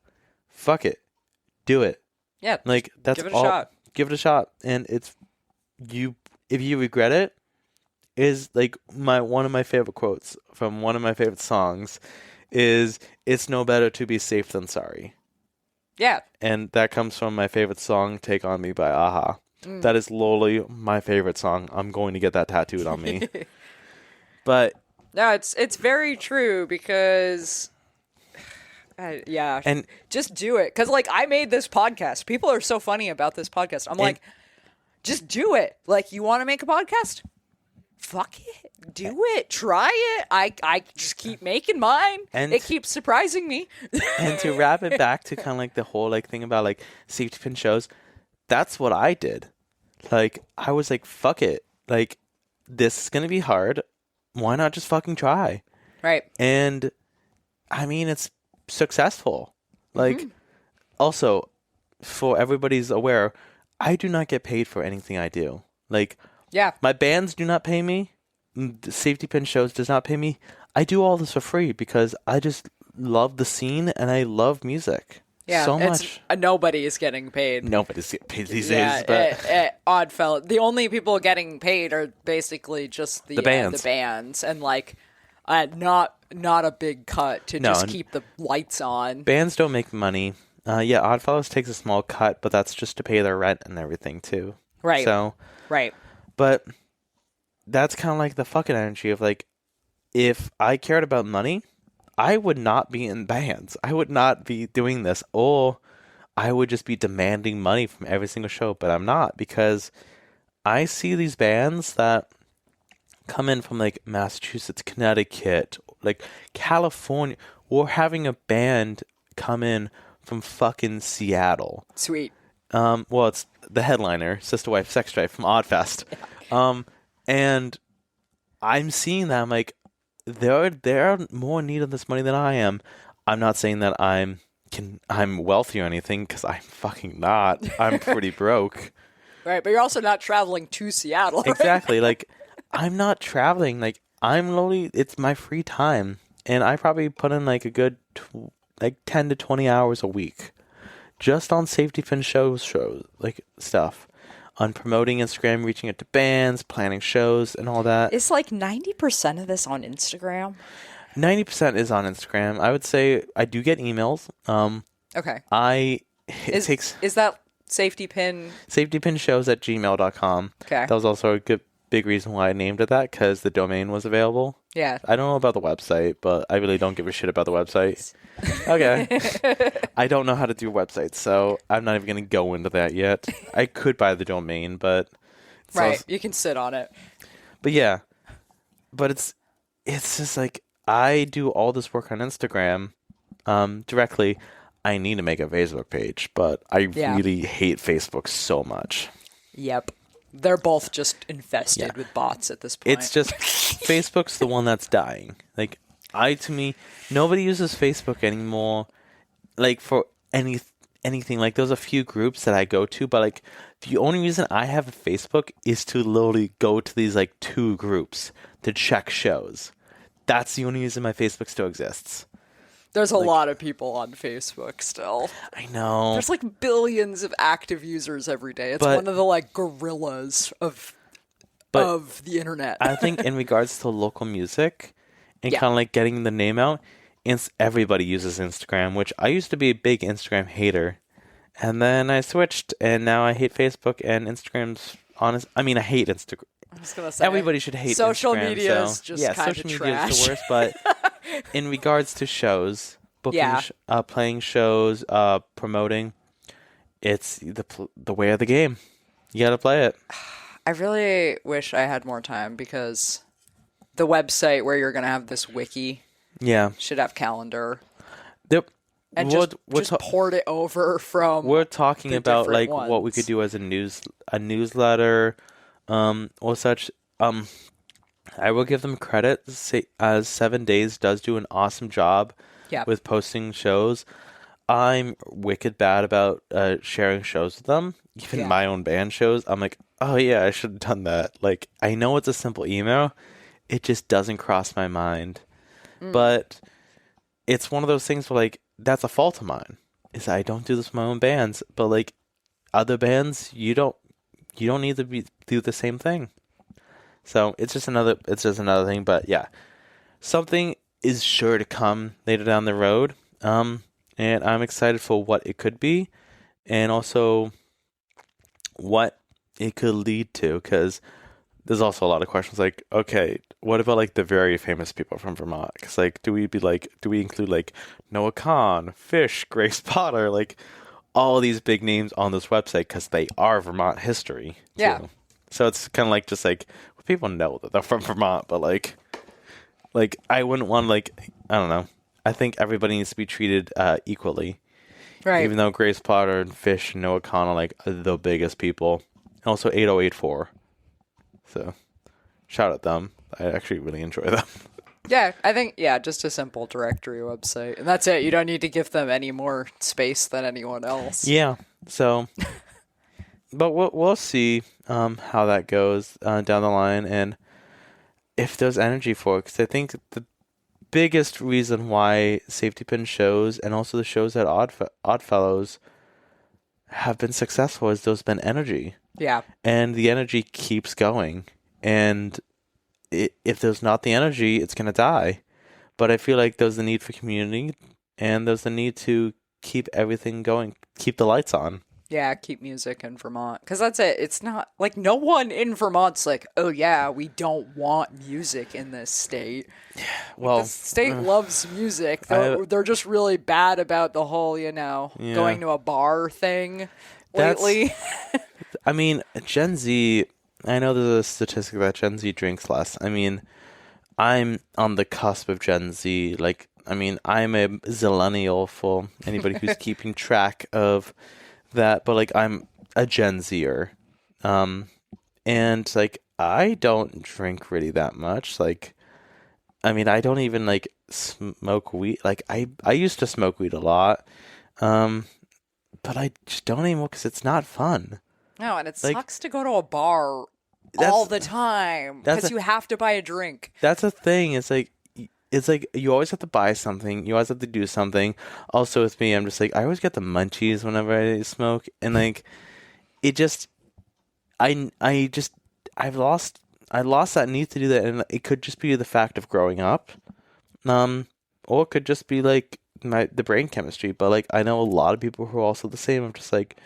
fuck it. Do it. Yeah. Like, that's give it a all. shot. Give it a shot. And if you regret it, is like one of my favorite quotes from one of my favorite songs is, it's no better to be safe than sorry. Yeah. And that comes from my favorite song, Take On Me by Aha. That is literally my favorite song. I'm going to get that tattooed on me. But no, it's very true, because and just do it. Because like, I made this podcast. People are so funny about this podcast. I'm like, just do it. Like, you want to make a podcast? Fuck it. Do it. Try it. I just keep making mine. And it keeps surprising me. And to wrap it back to kind of like the whole like thing about like safety pin shows, that's what I did. Like, I was like, fuck it. Like, this is going to be hard. Why not just fucking try? Right. And I mean, it's successful. Like, also, for everybody's aware, I do not get paid for anything I do. Like, yeah, my bands do not pay me. The Safety Pin Shows does not pay me. I do all this for free because I just love the scene and I love music. Yeah, so much. Nobody is getting paid. Nobody's getting paid these days. But Oddfellow. The only people getting paid are basically just the bands, and like not a big cut to just keep the lights on. Bands don't make money. Oddfellows takes a small cut, but that's just to pay their rent and everything too. Right. So right. But that's kind of like the fucking energy of like, if I cared about money, I would not be in bands. I would not be doing this. Or I would just be demanding money from every single show. But I'm not, because I see these bands that come in from like Massachusetts, Connecticut, like California. Or having a band come in from fucking Seattle. Sweet. Well, it's the headliner, Sister Wife Sex Drive from Oddfest. Yeah. And I'm seeing that. I'm like, they're more in need of this money than I am. I'm not saying that I'm wealthy or anything, because I'm fucking not. I'm pretty broke. Right, but you're also not traveling to Seattle. Right? Exactly. Like, I'm not traveling. Like, I'm literally, it's my free time, and I probably put in like a good 10 to 20 hours a week just on Safety Pin shows, like stuff. On promoting Instagram, reaching out to bands, planning shows, and all that. Is like 90% of this on Instagram? 90% is on Instagram. I would say I do get emails. Okay. Is that Safety Pin? SafetyPinShows@gmail.com. Okay. That was also a big reason why I named it that, because the domain was available. Yeah. I don't know about the website, but I really don't give a shit about the website. Okay. I don't know how to do websites, so I'm not even going to go into that yet. I could buy the domain, but Right. You can sit on it. but yeah. But it's just like I do all this work on Instagram directly. I need to make a Facebook page, but I really hate Facebook so much. Yep. They're both just infested with bots at this point. It's just Facebook's the one that's dying. Like to me, nobody uses Facebook anymore. Like for anything. Like there's a few groups that I go to, but like the only reason I have a Facebook is to literally go to these like 2 groups to check shows. That's the only reason my Facebook still exists. There's a lot of people on Facebook still. I know. There's like billions of active users every day. It's one of the like gorillas of the internet. I think in regards to local music and kind of like getting the name out, everybody uses Instagram, which I used to be a big Instagram hater. And then I switched, and now I hate Facebook, and Instagram's honest. I mean, I hate Instagram. I was gonna say everybody should hate social Instagram, media is just kind of social trash. media is the worst. But in regards to shows, booking, playing shows, promoting, it's the way of the game. You gotta play it. I really wish I had more time because the website where you're gonna have this wiki, should have calendar. Yep. And just port it over from. We're talking about like what we could do as a newsletter, or such. I will give them credit. As 7 Days does do an awesome job with posting shows. I'm wicked bad about sharing shows with them. Even my own band shows. I'm like, oh yeah, I should have done that. Like I know it's a simple email, it just doesn't cross my mind. But it's one of those things where like. That's a fault of mine. Is I don't do this with my own bands, but like other bands, you don't need to do the same thing. So it's just another thing. But yeah, something is sure to come later down the road, and I'm excited for what it could be, and also what it could lead to. Because there's also a lot of questions like, okay, what about like the very famous people from Vermont? Because like, do we include like Noah Kahn, Fish, Grace Potter, like all these big names on this website because they are Vermont history. Yeah. Too. So it's kind of like just like well, people know that they're from Vermont, but like I wouldn't want like I don't know. I think everybody needs to be treated equally. Right. Even though Grace Potter and Fish and Noah Kahn are like the biggest people. And also 8084. So, shout out them. I actually really enjoy them. Yeah, I think, just a simple directory website. And that's it. You don't need to give them any more space than anyone else. Yeah. So, but we'll see how that goes down the line and if there's energy for it. Because I think the biggest reason why Safety Pin shows and also the shows at Oddfellows have been successful is there's been energy. Yeah. And the energy keeps going. And if there's not the energy, it's going to die. But I feel like there's the need for community and there's the need to keep everything going, keep the lights on. Yeah, keep music in Vermont. Because that's it. It's not like no one in Vermont's like, oh yeah, we don't want music in this state. Well, the state loves music. They're just really bad about the whole, going to a bar thing lately. I mean, Gen Z, I know there's a statistic that Gen Z drinks less. I mean, I'm on the cusp of Gen Z. Like, I mean, I'm a zillennial for anybody who's keeping track of that. But, like, I'm a Gen Zer. And, like, I don't drink really that much. Like, I mean, I don't even, like, smoke weed. Like, I used to smoke weed a lot. But I just don't anymore because it's not fun. No, and it sucks to go to a bar all the time because you have to buy a drink. That's a thing. It's like you always have to buy something. You always have to do something. Also with me, I'm just like I always get the munchies whenever I smoke, and like it just I lost that need to do that, and it could just be the fact of growing up, or it could just be like the brain chemistry. But like I know a lot of people who are also the same. I'm just like,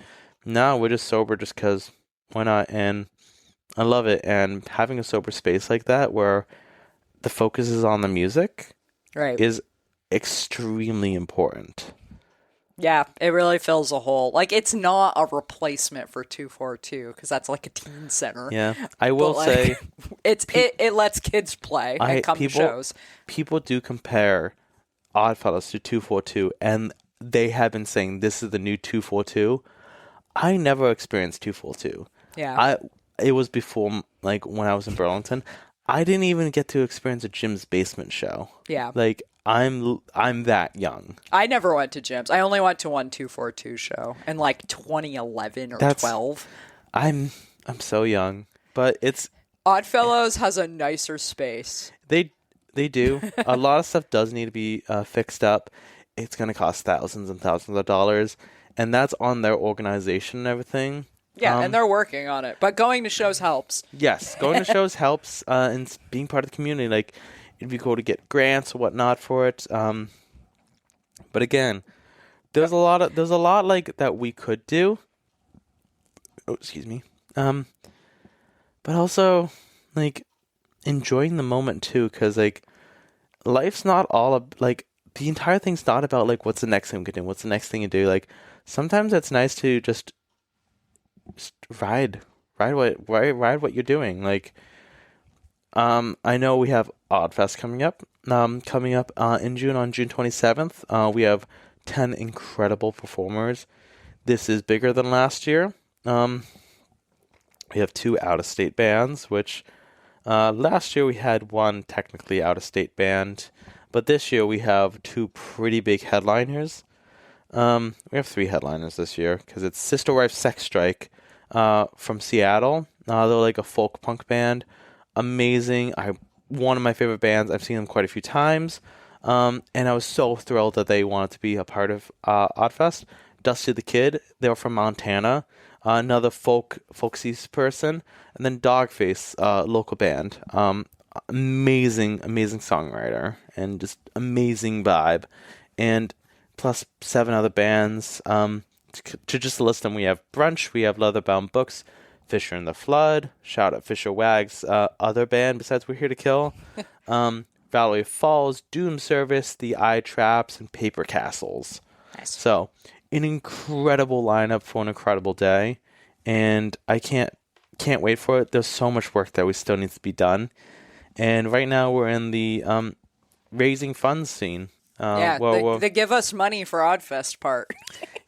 no, we're just sober just because why not? And I love it. And having a sober space like that where the focus is on the music right. is extremely important. Yeah, it really fills a hole. Like, it's not a replacement for 242 because that's like a teen center. Yeah, I But will say, like, it lets kids play and come to shows. people do compare Oddfellows to 242, and they have been saying this is the new 242. I never experienced 242. Yeah. It was before, like, when I was in Burlington. I didn't even get to experience a Jim's Basement show. Yeah. Like, I'm that young. I never went to gyms. I only went to one 242 show in like 2011 or 12. I'm so young, but it's Oddfellows has a nicer space. they do. A lot of stuff does need to be fixed up. It's going to cost thousands and thousands of dollars, and that's on their organization and everything. Yeah, and they're working on it. But going to shows helps. Yes, going to shows helps, and being part of the community. Like, it'd be cool to get grants or whatnot for it. But again, there's a lot like that we could do. Oh, excuse me. But also, like, enjoying the moment too, because like, life's not all like, the entire thing's not about like what's the next thing we can do, what's the next thing you do. Like, sometimes it's nice to just ride what you're doing. Like, I know we have Oddfest coming up. In June, on June 27th. We have 10 incredible performers. This is bigger than last year. We have 2 out-of-state bands, which last year we had one technically out-of-state band, but this year we have 2 pretty big headliners. We have 3 headliners this year because it's Sister Wife Sex Strike from Seattle. They're like a folk punk band. Amazing. One of my favorite bands. I've seen them quite a few times. And I was so thrilled that they wanted to be a part of Oddfest. Dusty the Kid, they were from Montana. Another folksy person. And then Dogface, local band. Amazing songwriter. And just amazing vibe. And plus 7 other bands. To just list them, we have Brunch, we have Leatherbound Books, Fisher in the Flood, shout out Fisher Wags, other band besides We're Here to Kill, Valerie Falls, Doom Service, The Eye Traps, and Paper Castles. Nice. So, an incredible lineup for an incredible day, and I can't wait for it. There's so much work that we still needs to be done, and right now we're in the raising funds scene. They give us money for Oddfest part.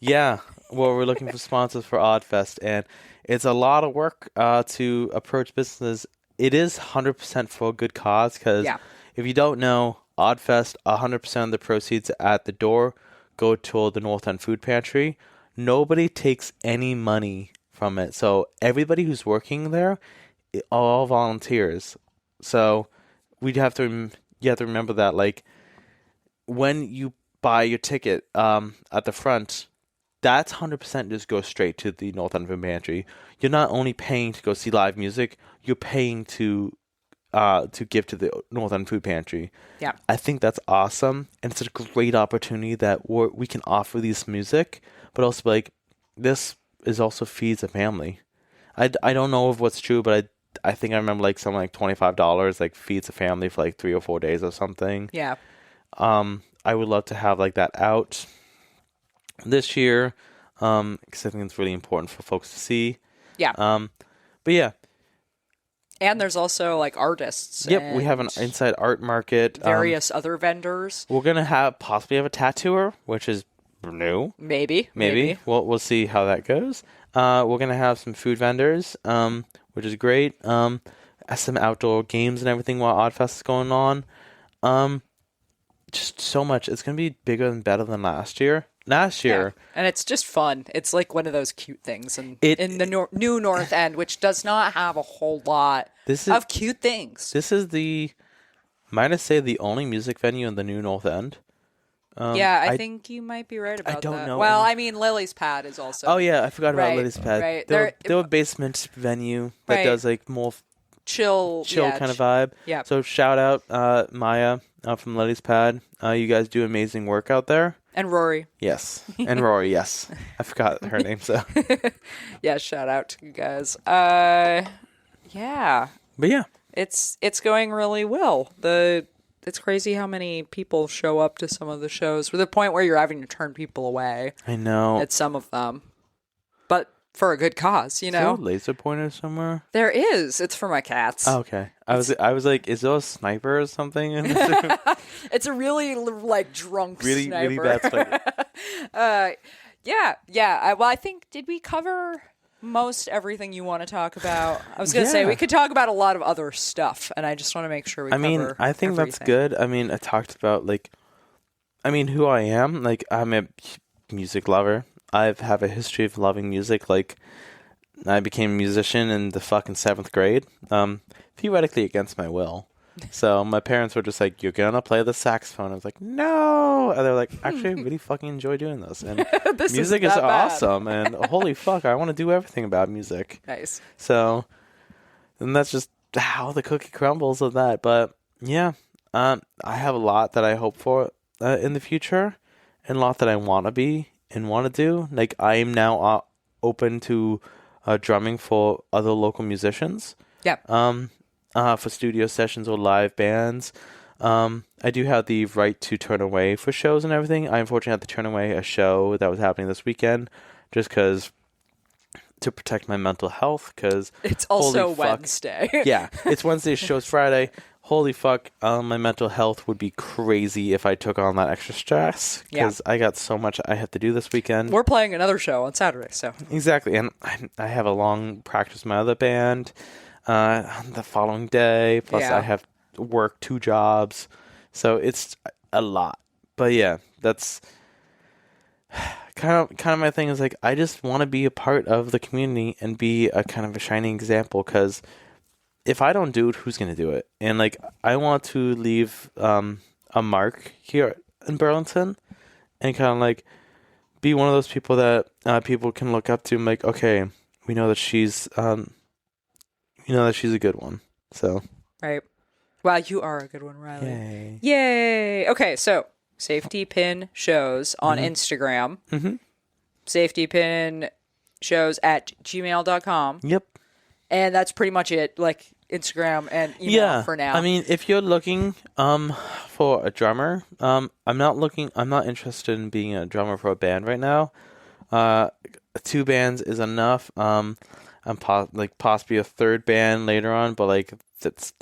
Yeah, well, we're looking for sponsors for Oddfest, and it's a lot of work to approach businesses. It is 100% for a good cause, because if you don't know, Oddfest, 100% of the proceeds at the door go toward the North End Food Pantry. Nobody takes any money from it, so everybody who's working there are all volunteers. So you have to remember that, like, when you buy your ticket at the front, that's 100% just goes straight to the North End Food Pantry. You're not only paying to go see live music, you're paying to give to the North End Food Pantry. Yeah, I think that's awesome, and it's a great opportunity that we can offer these music, but also, like, this is also feeds a family. I don't know if what's true, but I think I remember like something like $25 like feeds a family for like 3 or 4 days or something. Yeah. I would love to have like that out this year, because I think it's really important for folks to see. Yeah. But yeah. And there's also like artists. Yep, we have an inside art market. Various other vendors. We're gonna possibly have a tattooer, which is new. Maybe. We'll see how that goes. We're gonna have some food vendors, which is great. Some outdoor games and everything while Oddfest is going on. Just so much. It's gonna be bigger and better than last year. And it's just fun. It's like one of those cute things in the new North End, which does not have a whole lot of cute things. This is might I say, the only music venue in the new North End. I think you might be right about that. I don't know. Well, I mean, Lily's Pad is also. Oh yeah, I forgot about Lily's Pad. Right. They're a basement venue that does like more chill kind of vibe. Yeah. So shout out Maya from Lily's Pad. You guys do amazing work out there. And Rory. Yes. And Rory, yes. I forgot her name, so. Yeah, shout out to you guys. Yeah. But yeah. It's going really well. The it's crazy how many people show up to some of the shows, to the point where you're having to turn people away I know. at some of them. But for a good cause, you Is there know? a laser pointer somewhere? There is. It's for my cats. Oh, okay. I was like, is there a sniper or something in this room? It's a really, like, drunk really, sniper. really bad sniper. Yeah. Well, I think, did we cover most everything you want to talk about? I was going to say, we could talk about a lot of other stuff, and I just want to make sure we cover I think that's everything. good. I mean, I talked about, like, who I am. Like, I'm a music lover. I have a history of loving music. Like, I became a musician in the fucking 7th grade, theoretically against my will. So my parents were just like, "You're gonna play the saxophone." I was like, "No," and they're like, "Actually, I really fucking enjoy doing this, and music is awesome, and holy fuck, I want to do everything about music." Nice. So, and that's just how the cookie crumbles of that. But yeah, I have a lot that I hope for in the future, and a lot that I want to be and want to do. Like, I am now open to drumming for other local musicians. Yeah. For studio sessions or live bands. I do have the right to turn away for shows and everything. I unfortunately had to turn away a show that was happening this weekend just because to protect my mental health, because it's also Wednesday. Yeah, it's Wednesday, show's Friday. Holy fuck, my mental health would be crazy if I took on that extra stress, because I got so much I have to do this weekend. We're playing another show on Saturday, so. Exactly, and I have a long practice with my other band the following day, plus I have work 2 jobs, so it's a lot. But yeah, that's kind of my thing, is like, I just want to be a part of the community and be a kind of a shining example, because if I don't do it, who's going to do it? And like, I want to leave a mark here in Burlington and kind of like be one of those people that people can look up to and like, okay, we know that she's a good one. So right. Wow, you are a good one, Riley. Yay. Yay. Okay, so Safety Pin Shows on Instagram. Mm-hmm. Safety Pin Shows at gmail.com. Yep. And that's pretty much it. Like, Instagram and email for now. I mean, if you're looking for a drummer, I'm not interested in being a drummer for a band right now. 2 bands is enough. I'm possibly a 3rd band later on, but like, that's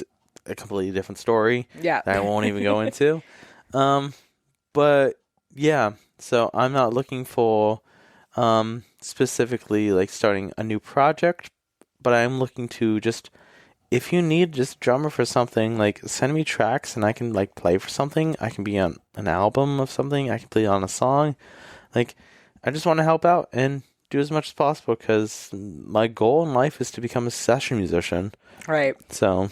a completely different story. Yeah. That I won't even go into. But yeah, so I'm not looking for specifically like starting a new project, but I'm looking to just, if you need just drummer for something, like, send me tracks and I can like play for something. I can be on an album of something. I can play on a song. Like, I just want to help out and do as much as possible, because my goal in life is to become a session musician. Right. So,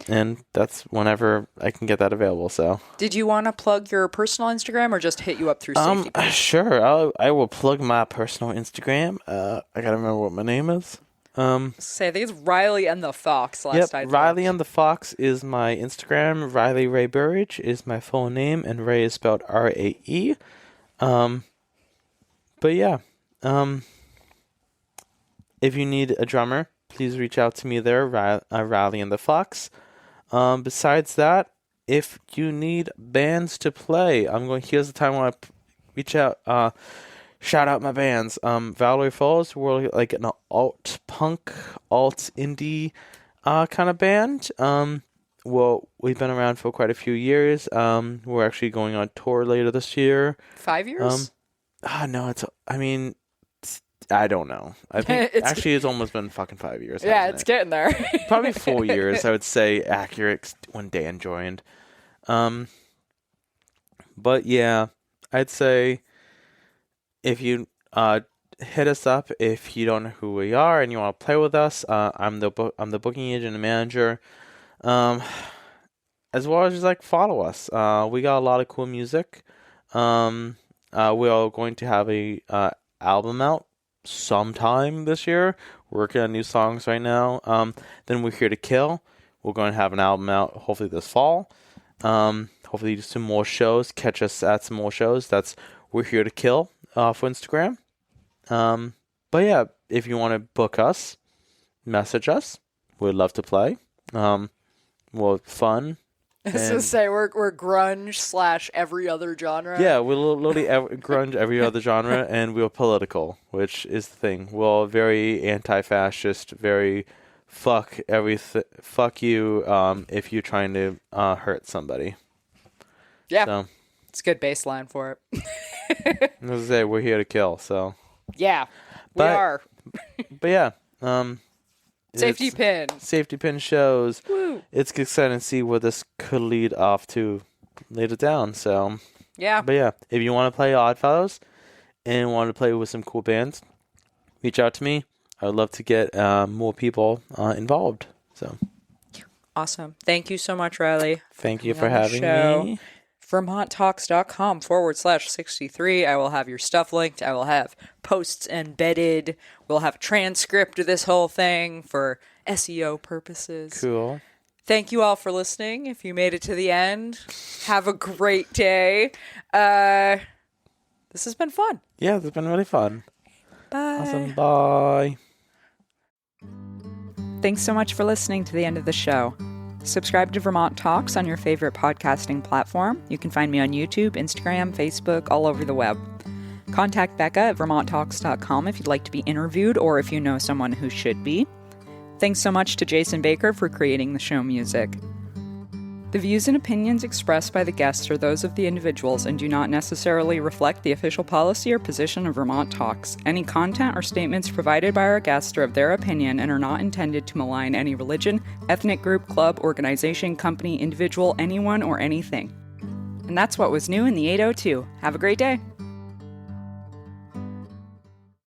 and that's whenever I can get that available. So, did you want to plug your personal Instagram or just hit you up through Safety Pin? Sure. I will plug my personal Instagram. I gotta remember what my name is. I think it's Riley and the Fox. Riley and the Fox is my Instagram. Riley Ray Burridge is my full name, and Ray is spelled R-A-E. But yeah, if you need a drummer, please reach out to me there, Riley and the Fox. Besides that, if you need bands to play, here's the time when I reach out, shout out my bands. Valerie Falls, we're like an alt punk, alt indie kind of band. Well, we've been around for quite a few years. We're actually going on tour later this year. 5 years? No, I don't know. I think it's almost been fucking 5 years. Yeah, it's getting there. Probably 4 years, I would say, accurate, when Dan joined. But yeah, I'd say if you hit us up if you don't know who we are and you want to play with us. I'm the booking agent and manager. As well as just like follow us. We got a lot of cool music. We are going to have a album out sometime this year. We're working on new songs right now. Then We're Here to Kill. We're going to have an album out hopefully this fall. Hopefully do some more shows. Catch us at some more shows. That's We're Here to Kill for Instagram. But yeah, if you want to book us, message us. We'd love to play. Well, fun I was gonna say we're grunge / every other genre. Yeah, we're literally grunge every other genre, and we're political, which is the thing. We're very anti-fascist, very fuck everything, fuck you if you're trying to hurt somebody. Yeah, so, it's a good baseline for it. As I say, we're here to kill. So yeah, we are. But yeah, safety pin shows. Woo. It's exciting to see where this could lead off to later down. So yeah, but yeah, if you want to play Oddfellows and want to play with some cool bands, reach out to me. I would love to get more people involved. So awesome. Thank you so much, Riley. Thank you for having me. VermontTalks.com /63. I will have your stuff linked. I will have posts embedded. We'll have a transcript of this whole thing for SEO purposes. Cool. Thank you all for listening. If you made it to the end, have a great day. This has been fun. Yeah, this has been really fun. Bye. Awesome. Bye. Thanks so much for listening to the end of the show. Subscribe to Vermont Talks on your favorite podcasting platform. You can find me on YouTube, Instagram, Facebook, all over the web. Contact Becca at VermontTalks.com if you'd like to be interviewed or if you know someone who should be. Thanks so much to Jason Baker for creating the show music. The views and opinions expressed by the guests are those of the individuals and do not necessarily reflect the official policy or position of Vermont Talks. Any content or statements provided by our guests are of their opinion and are not intended to malign any religion, ethnic group, club, organization, company, individual, anyone, or anything. And that's what was new in the 802. Have a great day.